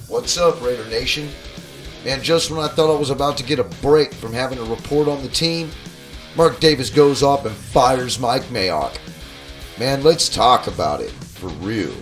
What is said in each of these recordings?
What's up, Raider Nation? Man, just when I thought I was about to get a break from having to report on the team, Mark Davis goes off and fires Mike Mayock. Man, let's talk about it, for real.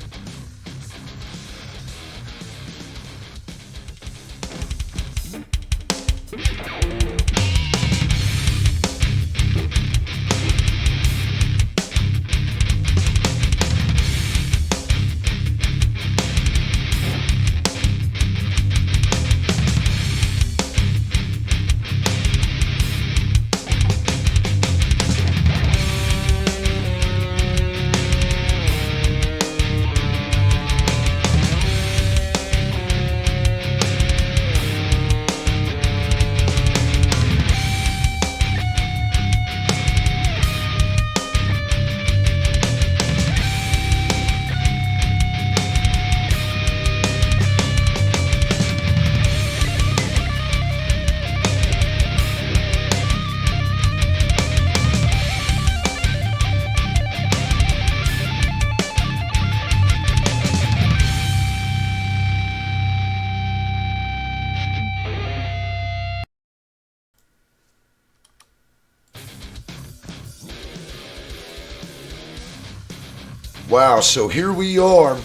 Wow, so here we are.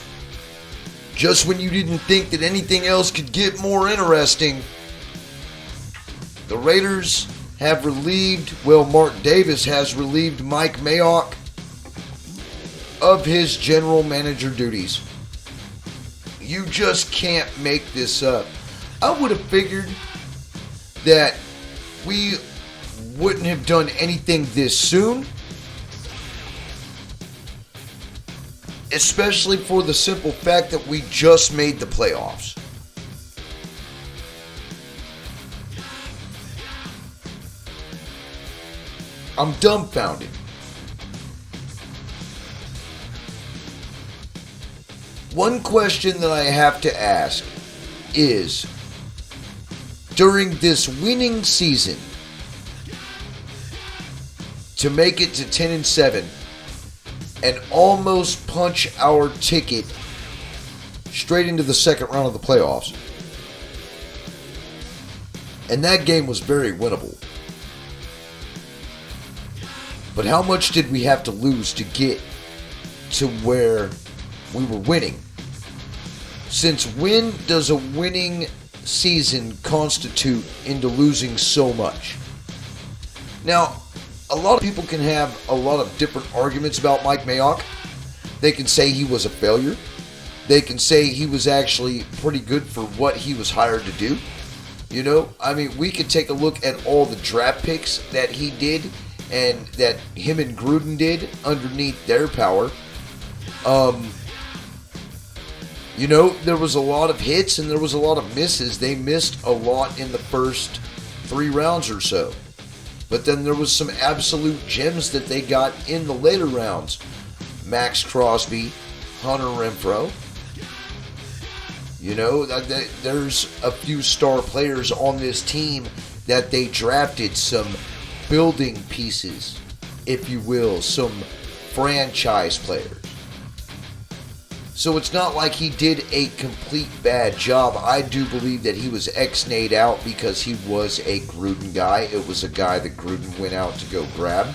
Just when you didn't think that anything else could get more interesting, the Raiders have Mark Davis has relieved Mike Mayock of his general manager duties. You just can't make this up. I would have figured that we wouldn't have done anything this soon, especially for the simple fact that we just made the playoffs. I'm dumbfounded. One question that I have to ask is, during this winning season, to make it to 10-7 and almost punch our ticket straight into the second round of the playoffs. And that game was very winnable. But how much did we have to lose to get to where we were winning? Since when does a winning season constitute into losing so much? Now, a lot of people can have a lot of different arguments about Mike Mayock. They can say he was a failure. They can say he was actually pretty good for what he was hired to do. You know, I mean, we could take a look at all the draft picks that he did and that him and Gruden did underneath their power. You know, there was a lot of hits and there was a lot of misses. They missed a lot in the first 3 rounds or so. But then there was some absolute gems that they got in the later rounds. Max Crosby, Hunter Renfrow. You know, there's a few star players on this team that they drafted, some building pieces, if you will, some franchise players. So it's not like he did a complete bad job. I do believe that he was ex-nayed out because he was a Gruden guy. It was a guy that Gruden went out to go grab.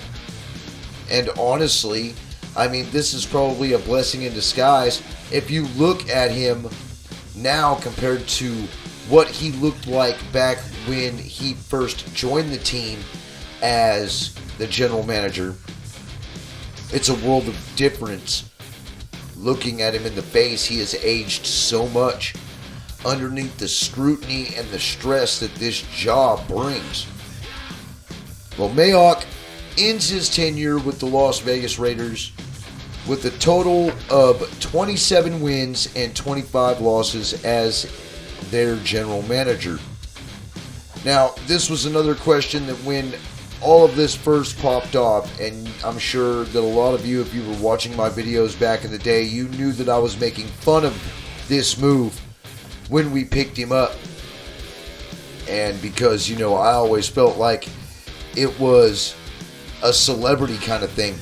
And honestly, I mean, this is probably a blessing in disguise. If you look at him now compared to what he looked like back when he first joined the team as the general manager, it's a world of difference. Looking at him in the face, he has aged so much underneath the scrutiny and the stress that this job brings. Well, Mayock ends his tenure with the Las Vegas Raiders with a total of 27 wins and 25 losses as their general manager. Now, this was another question that when all of this first popped off, and I'm sure that a lot of you, if you were watching my videos back in the day, you knew that I was making fun of this move when we picked him up. And because, you know, I always felt like it was a celebrity kind of thing.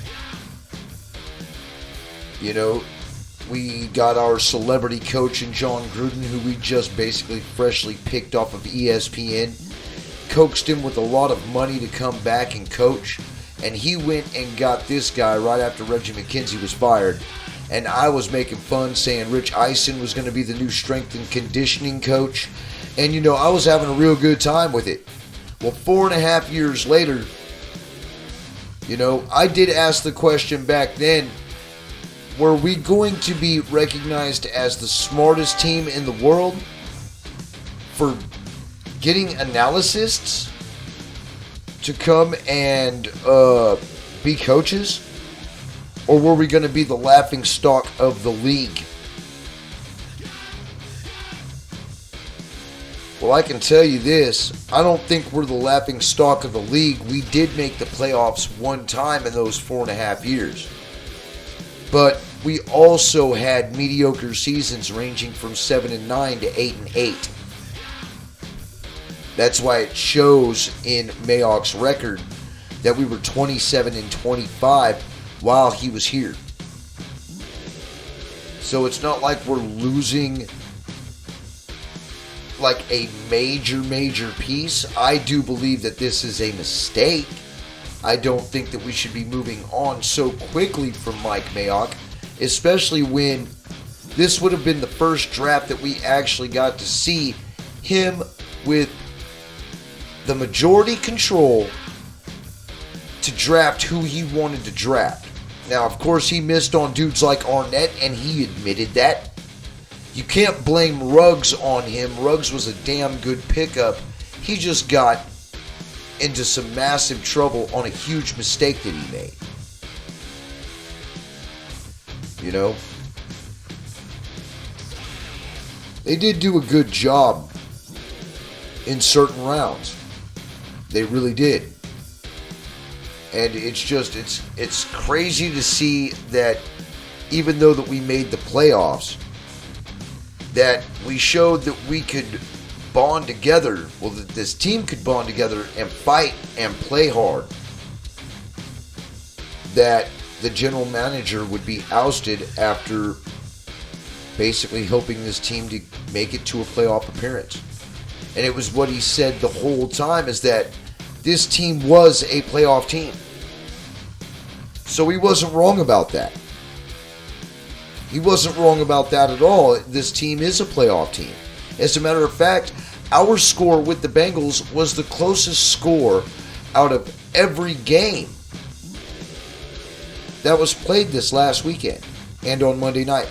You know, We got our celebrity coach in John Gruden, who we just basically freshly picked off of ESPN. Coaxed him with a lot of money to come back and coach. And he went and got this guy right after Reggie McKenzie was fired. And I was making fun saying Rich Eisen was going to be the new strength and conditioning coach. And, I was having a real good time with it. Well, 4.5 years later, I did ask the question back then, were we going to be recognized as the smartest team in the world for getting analysts to come and be coaches? Or were we going to be the laughing stock of the league? Well, I can tell you this. I don't think we're the laughing stock of the league. We did make the playoffs one time in those 4.5 years. But we also had mediocre seasons ranging from 7-9 to 8-8. That's why it shows in Mayock's record that we were 27-25 while he was here. So it's not like we're losing like a major piece. I do believe that this is a mistake. I don't think that we should be moving on so quickly from Mike Mayock, especially when this would have been the first draft that we actually got to see him with the majority control to draft who he wanted to draft. Now, of course, he missed on dudes like Arnett, and he admitted that. You can't blame Ruggs on him. Ruggs was a damn good pickup. He just got into some massive trouble on a huge mistake that he made. They did do a good job in certain rounds. They really did. And it's crazy to see that even though that we made the playoffs, that we showed that we could bond together. Well, that this team could bond together and fight and play hard. That the general manager would be ousted after basically helping this team to make it to a playoff appearance. And it was what he said the whole time, is that this team was a playoff team. So he wasn't wrong about that. He wasn't wrong about that at all. This team is a playoff team. As a matter of fact, our score with the Bengals was the closest score out of every game that was played this last weekend and on Monday night.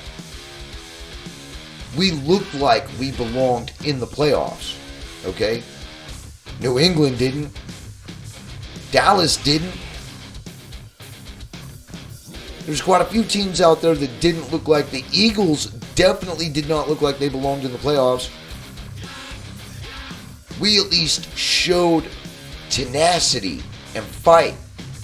We looked like we belonged in the playoffs. Okay? New England didn't. Dallas didn't. There's quite a few teams out there that didn't look like. The Eagles definitely did not look like they belonged in the playoffs. We at least showed tenacity and fight.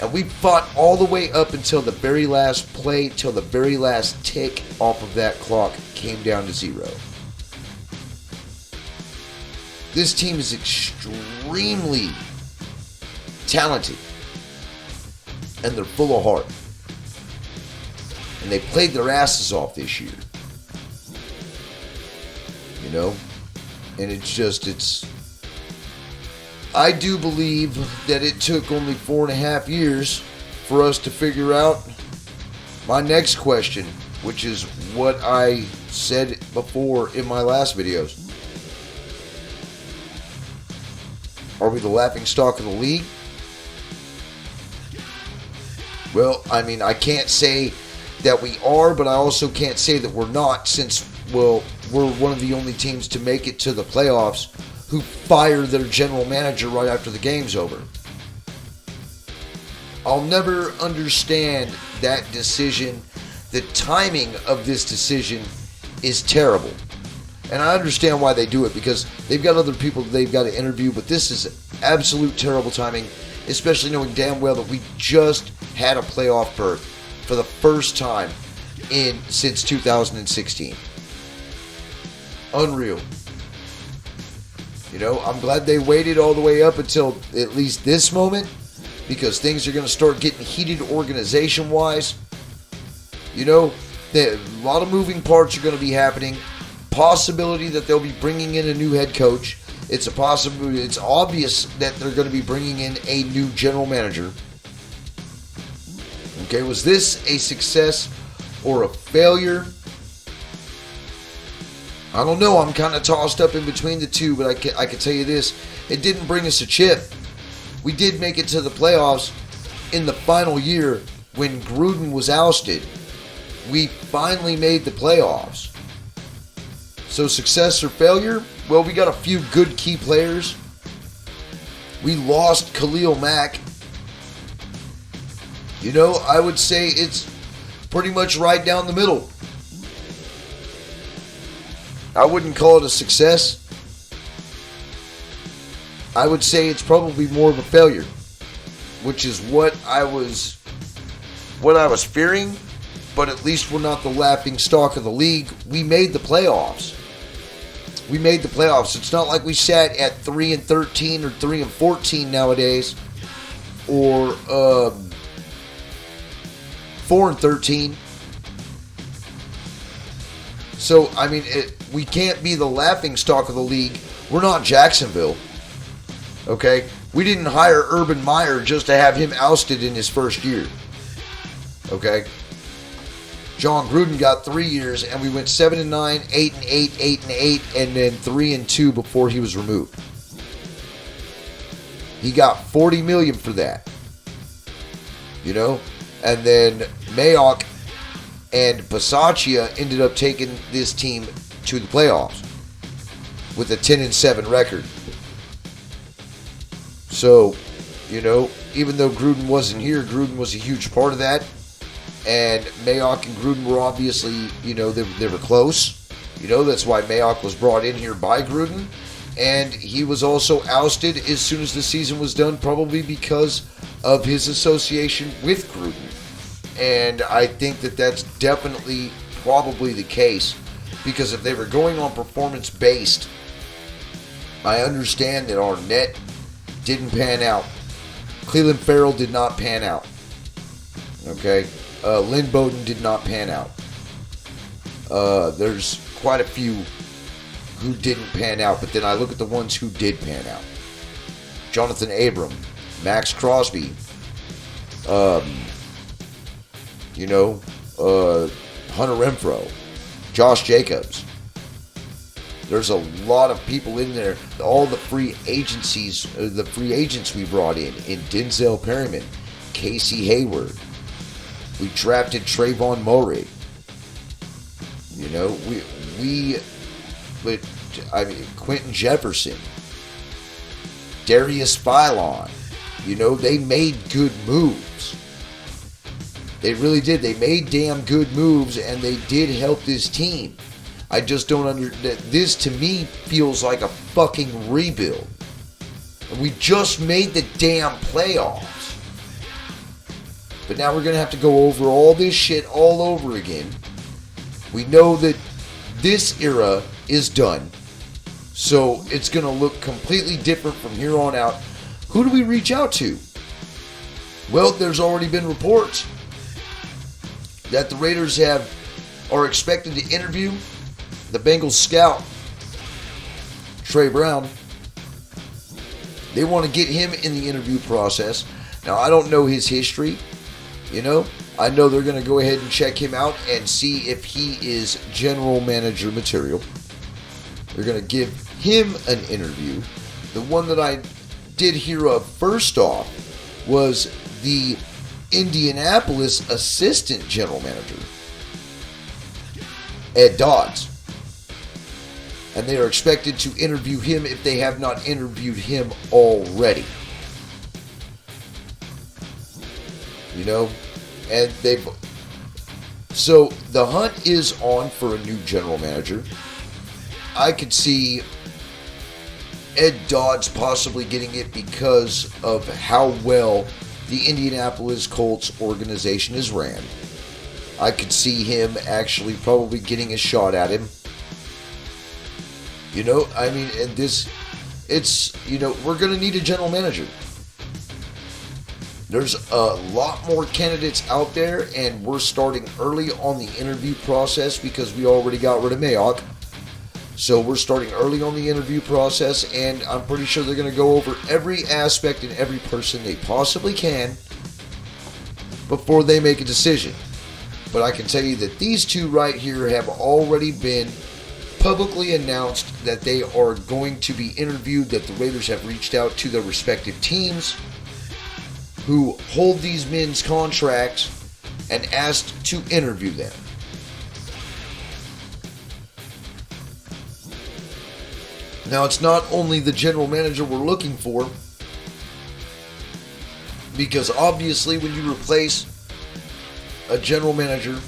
And we fought all the way up until the very last play, till the very last tick off of that clock came down to 0. This team is extremely talented. And they're full of heart. And they played their asses off this year. And I do believe that it took only 4.5 years for us to figure out my next question, which is what I said before in my last videos. Are we the laughing stock of the league? Well, I can't say that we are, but I also can't say that we're not, since, we're one of the only teams to make it to the playoffs who fire their general manager right after the game's over. I'll never understand that decision. The timing of this decision is terrible. And I understand why they do it, because they've got other people that they've got to interview, but this is absolute terrible timing, especially knowing damn well that we just had a playoff berth for the first time since 2016. Unreal. I'm glad they waited all the way up until at least this moment, because things are going to start getting heated organization-wise. A lot of moving parts are going to be happening. Possibility that they'll be bringing in a new head coach. It's a possibility. It's obvious that they're going to be bringing in a new general manager. Okay, was this a success or a failure? I don't know. I'm kind of tossed up in between the two, but I can tell you this. It didn't bring us a chip. We did make it to the playoffs in the final year when Gruden was ousted. We finally made the playoffs. So success or failure? Well, we got a few good key players. We lost Khalil Mack. You know, I would say it's pretty much right down the middle. I wouldn't call it a success. I would say it's probably more of a failure, which is what I was fearing. But at least we're not the laughing stock of the league. We made the playoffs. It's not like we sat at 3-13 or 3-14 nowadays, or 4-13. So I mean, we can't be the laughing stock of the league. We're not Jacksonville. Okay, we didn't hire Urban Meyer just to have him ousted in his first year. Okay. John Gruden got 3 years, and we went 7-9, 8-8, 8-8, and then 3-2 before he was removed. He got $40 million for that, you know, and then Mayock and Bisaccia ended up taking this team to the playoffs with a 10-7 record. So, you know, even though Gruden wasn't here, Gruden was a huge part of that. And Mayock and Gruden were obviously, you know, they were close. You know, that's why Mayock was brought in here by Gruden. And he was also ousted as soon as the season was done, probably because of his association with Gruden. And I think that that's definitely probably the case. Because if they were going on performance-based, I understand that Arnett didn't pan out. Cleveland Farrell did not pan out. Okay? Lynn Bowden did not pan out. There's quite a few who didn't pan out, but then I look at the ones who did pan out. Jonathan Abram, Max Crosby, you know, Hunter Renfrow, Josh Jacobs. There's a lot of people in there. All the free agents we brought in Denzel Perryman, Casey Hayward. We drafted Trayvon Murray. You know, Quentin Jefferson, Darius Philon. You know, they made good moves. They really did. They made damn good moves, and they did help this team. I just don't this to me feels like a fucking rebuild. We just made the damn playoffs. But now we're going to have to go over all this shit all over again. We know that this era is done. So it's going to look completely different from here on out. Who do we reach out to? Well, there's already been reports that the Raiders are expected to interview the Bengals scout, Trey Brown. They want to get him in the interview process. Now, I don't know his history. You know, I know they're going to go ahead and check him out and see if he is general manager material. They're going to give him an interview. The one that I did hear of first off was the Indianapolis assistant general manager, Ed Dodds. And they are expected to interview him if they have not interviewed him already. You know, and so the hunt is on for a new general manager. I could see Ed Dodds possibly getting it because of how well the Indianapolis Colts organization is ran. I could see him actually probably getting a shot at him. You know, I mean, and you know, we're going to need a general manager. There's a lot more candidates out there, and we're starting early on the interview process because we already got rid of Mayock. So we're starting early on the interview process, and I'm pretty sure they're going to go over every aspect and every person they possibly can before they make a decision. But I can tell you that these two right here have already been publicly announced that they are going to be interviewed, that the Raiders have reached out to their respective teams who hold these men's contracts and asked to interview them. Now, it's not only the general manager we're looking for, because obviously when you replace a general manager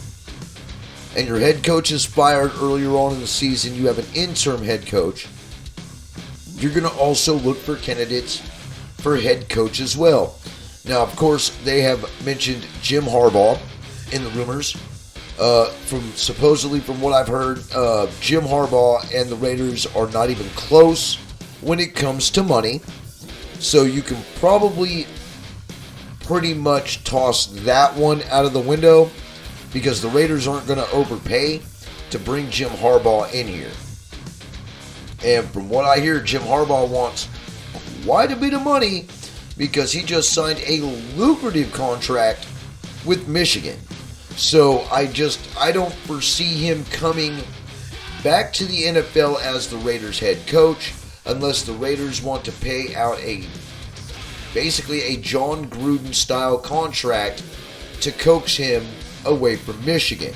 and your head coach is fired earlier on in the season, you have an interim head coach, you're going to also look for candidates for head coach as well. Now, of course, they have mentioned Jim Harbaugh in the rumors. From what I've heard, Jim Harbaugh and the Raiders are not even close when it comes to money. So you can probably pretty much toss that one out of the window because the Raiders aren't going to overpay to bring Jim Harbaugh in here. And from what I hear, Jim Harbaugh wants quite a bit of money because he just signed a lucrative contract with Michigan. So I don't foresee him coming back to the NFL as the Raiders head coach unless the Raiders want to pay out basically a John Gruden style contract to coax him away from Michigan.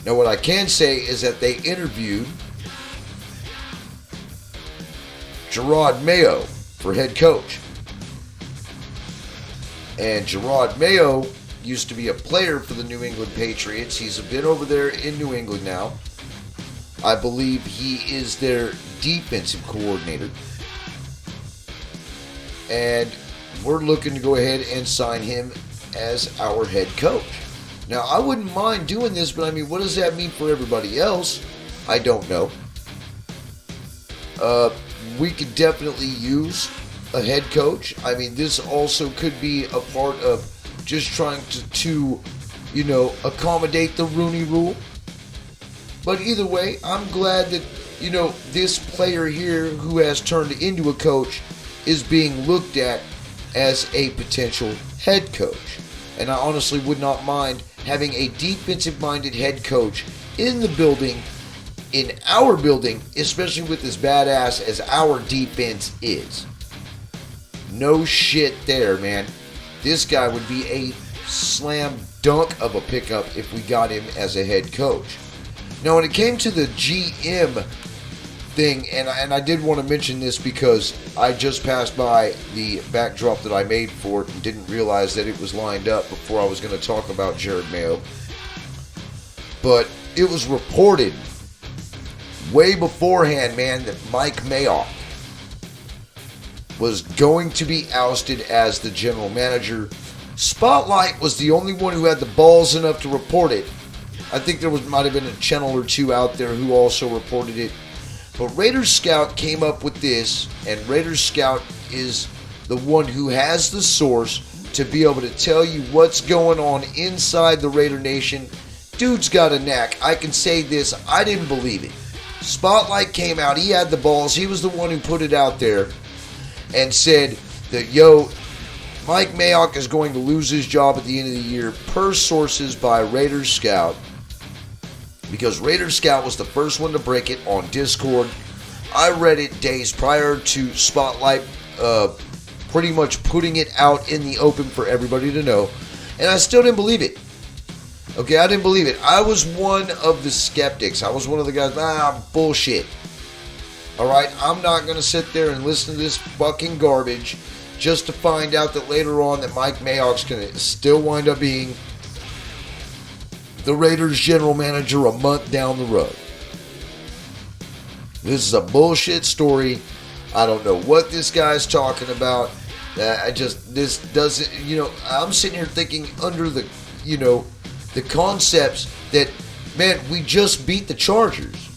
Now what I can say is that they interviewed Gerard Mayo for head coach. And Gerard Mayo used to be a player for the New England Patriots. He's been over there in New England now. I believe he is their defensive coordinator. And we're looking to go ahead and sign him as our head coach. Now, I wouldn't mind doing this, but I mean, what does that mean for everybody else? I don't know. We could definitely use a head coach. I mean, this also could be a part of just trying to accommodate the Rooney Rule. But either way, I'm glad that, this player here who has turned into a coach is being looked at as a potential head coach. And I honestly would not mind having a defensive-minded head coach in the building, in our building, especially with as badass as our defense is. No shit there, man. This guy would be a slam dunk of a pickup if we got him as a head coach. Now, when it came to the GM thing, and I did want to mention this because I just passed by the backdrop that I made for it and didn't realize that it was lined up before I was going to talk about Jared Mayo. But it was reported way beforehand, man, that Mike Mayock was going to be ousted as the general manager. Spotlight was the only one who had the balls enough to report it. I think there might have been a channel or two out there who also reported it. But Raiders Scout came up with this, and Raiders Scout is the one who has the source to be able to tell you what's going on inside the Raider Nation. Dude's got a knack. I can say this, I didn't believe it. Spotlight came out, he had the balls, he was the one who put it out there and said that, Mike Mayock is going to lose his job at the end of the year, per sources by Raiders Scout. Because Raiders Scout was the first one to break it on Discord. I read it days prior to Spotlight pretty much putting it out in the open for everybody to know. And I still didn't believe it. Okay, I didn't believe it. I was one of the skeptics. I was one of the guys, bullshit. Alright, I'm not going to sit there and listen to this fucking garbage just to find out that later on that Mike Mayock's going to still wind up being the Raiders general manager a month down the road. This is a bullshit story. I don't know what this guy's talking about. This doesn't, I'm sitting here thinking under the concepts that, man, we just beat the Chargers.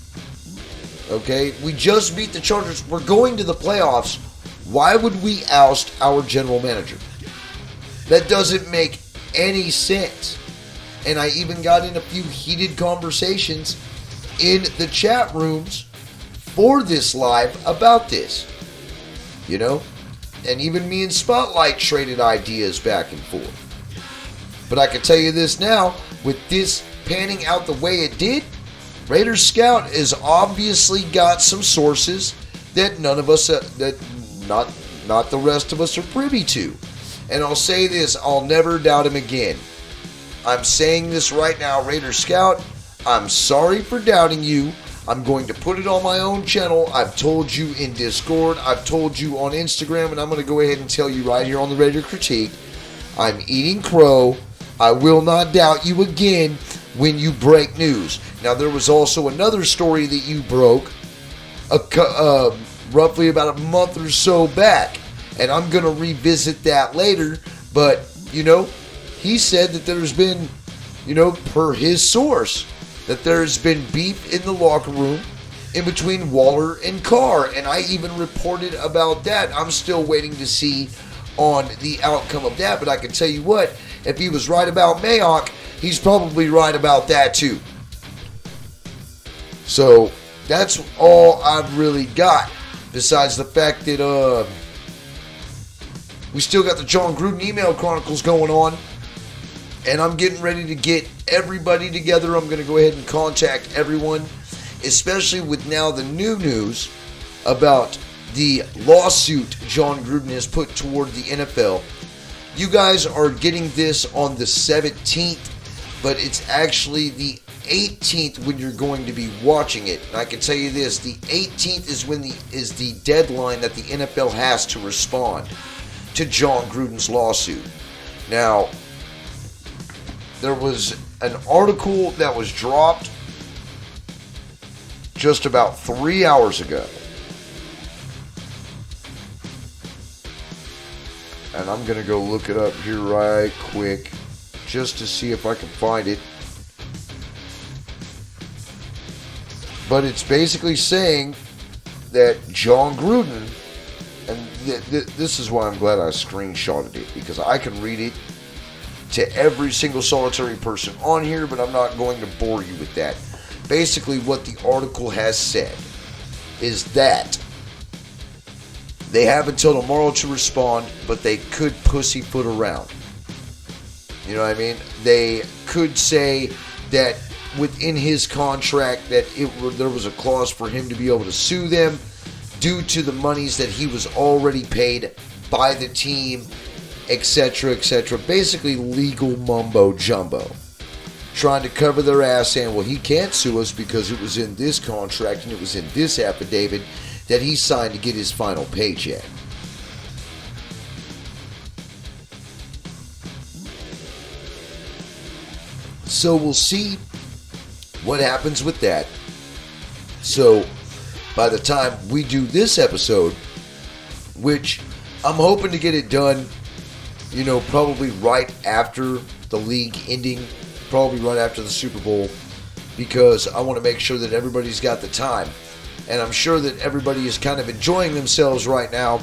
Okay? We just beat the Chargers. We're going to the playoffs. Why would we oust our general manager? That doesn't make any sense. And I even got in a few heated conversations in the chat rooms for this live about this. You know? And even me and Spotlight traded ideas back and forth. But I can tell you this now, with this panning out the way it did, Raiders Scout has obviously got some sources that none of us, not the rest of us are privy to. And I'll say this, I'll never doubt him again. I'm saying this right now, Raiders Scout, I'm sorry for doubting you. I'm going to put it on my own channel. I've told you in Discord, I've told you on Instagram, and I'm going to go ahead and tell you right here on the Raider Critique, I'm eating crow. I will not doubt you again when you break news. Now, there was also another story that you broke roughly about a month or so back, and I'm going to revisit that later, but, you know, he said that there's been, you know, per his source, that there's been beef in the locker room in between Waller and Carr, and I even reported about that. I'm still waiting to see on the outcome of that, but I can tell you what, if he was right about Mayock, he's probably right about that too. So that's all I've really got, besides the fact that we still got the John Gruden email chronicles going on, and I'm getting ready to get everybody together. I'm going to go ahead and contact everyone, especially with now the new news about the lawsuit John Gruden has put toward the NFL. You guys are getting this on the 17th, but it's actually the 18th when you're going to be watching it. And I can tell you this, the 18th is the deadline that the NFL has to respond to John Gruden's lawsuit. Now, there was an article that was dropped just about 3 hours ago. And I'm going to go look it up here right quick just to see if I can find it. But it's basically saying that John Gruden, and this is why I'm glad I screenshotted it, because I can read it to every single solitary person on here, but I'm not going to bore you with that. Basically, what the article has said is that they have until tomorrow to respond, but they could pussyfoot around. You know what I mean? They could say that within his contract that there was a clause for him to be able to sue them due to the monies that he was already paid by the team, etc., etc. Basically legal mumbo jumbo. Trying to cover their ass saying, well, he can't sue us because it was in this contract and it was in this affidavit that he signed to get his final paycheck. So we'll see what happens with that. So by the time we do this episode, which I'm hoping to get it done, you know, probably right after the league ending, probably right after the Super Bowl, because I want to make sure that everybody's got the time. And I'm sure that everybody is kind of enjoying themselves right now,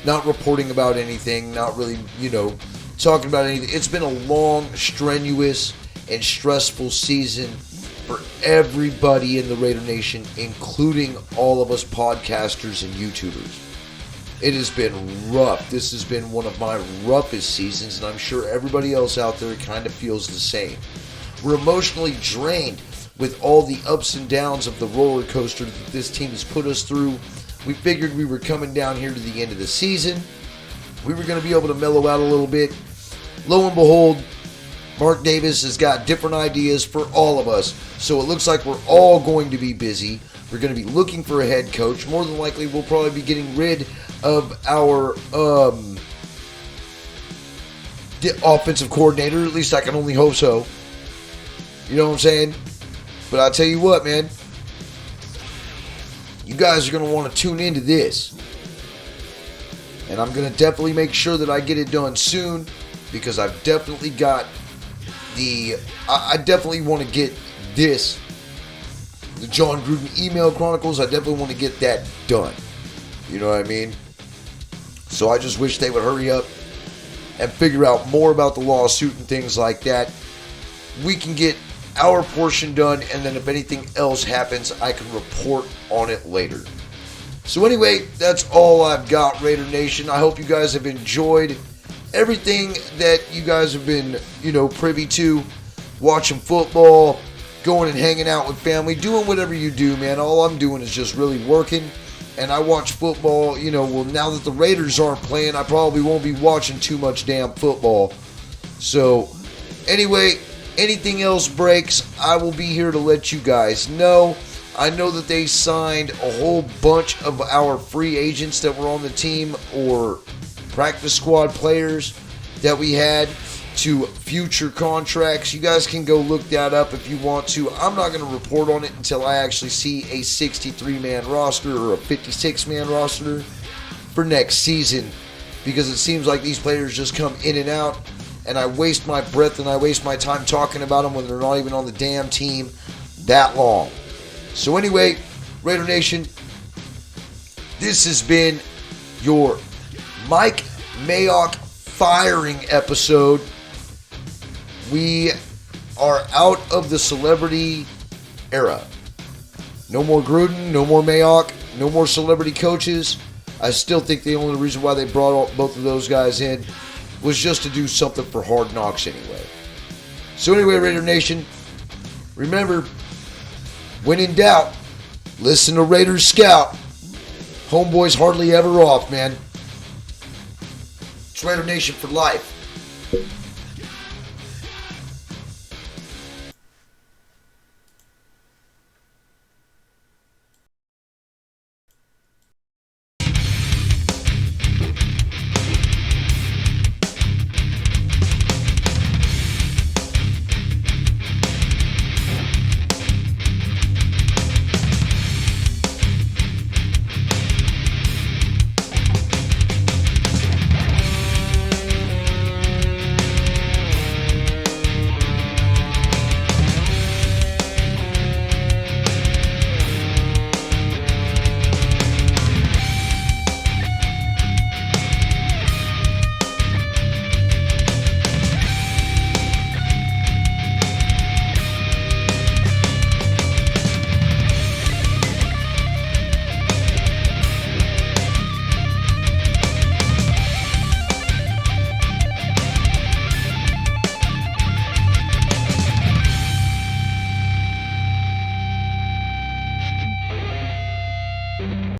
not reporting about anything, not really, you know, talking about anything. It's been a long, strenuous, and stressful season for everybody in the Raider Nation, including all of us podcasters and YouTubers. It has been rough. This has been one of my roughest seasons, and I'm sure everybody else out there kind of feels the same. We're emotionally drained with all the ups and downs of the roller coaster that this team has put us through. We figured we were coming down here to the end of the season. We were going to be able to mellow out a little bit. Lo and behold, Mark Davis has got different ideas for all of us. So it looks like we're all going to be busy. We're going to be looking for a head coach. More than likely, we'll probably be getting rid of our offensive coordinator. At least I can only hope so. You know what I'm saying? But I'll tell you what, man. You guys are going to want to tune into this. And I'm going to definitely make sure that I get it done soon, because I've definitely got I definitely want to get this, the John Gruden email chronicles, I definitely want to get that done. You know what I mean? So I just wish they would hurry up and figure out more about the lawsuit and things like that, we can get our portion done, and then if anything else happens, I can report on it later. So anyway, that's all I've got, Raider Nation. I hope you guys have enjoyed everything that you guys have been, privy to, watching football, going and hanging out with family, doing whatever you do, man. All I'm doing is just really working, and I watch football, now that the Raiders aren't playing, I probably won't be watching too much damn football. So, anyway, anything else breaks, I will be here to let you guys know. I know that they signed a whole bunch of our free agents that were on the team or practice squad players that we had to future contracts. You guys can go look that up if you want to. I'm not going to report on it until I actually see a 63-man roster or a 56-man roster for next season, because it seems like these players just come in and out, and I waste my breath and I waste my time talking about them when they're not even on the damn team that long. So anyway, Raider Nation, this has been your Mike Mayock firing episode. We are out of the celebrity era. No more Gruden, no more Mayock, no more celebrity coaches. I still think the only reason why they brought both of those guys in was just to do something for Hard Knocks anyway. So anyway, Raider Nation, remember, when in doubt, listen to Raiders Scout. Homeboy's hardly ever off, man. It's Raider Nation for life.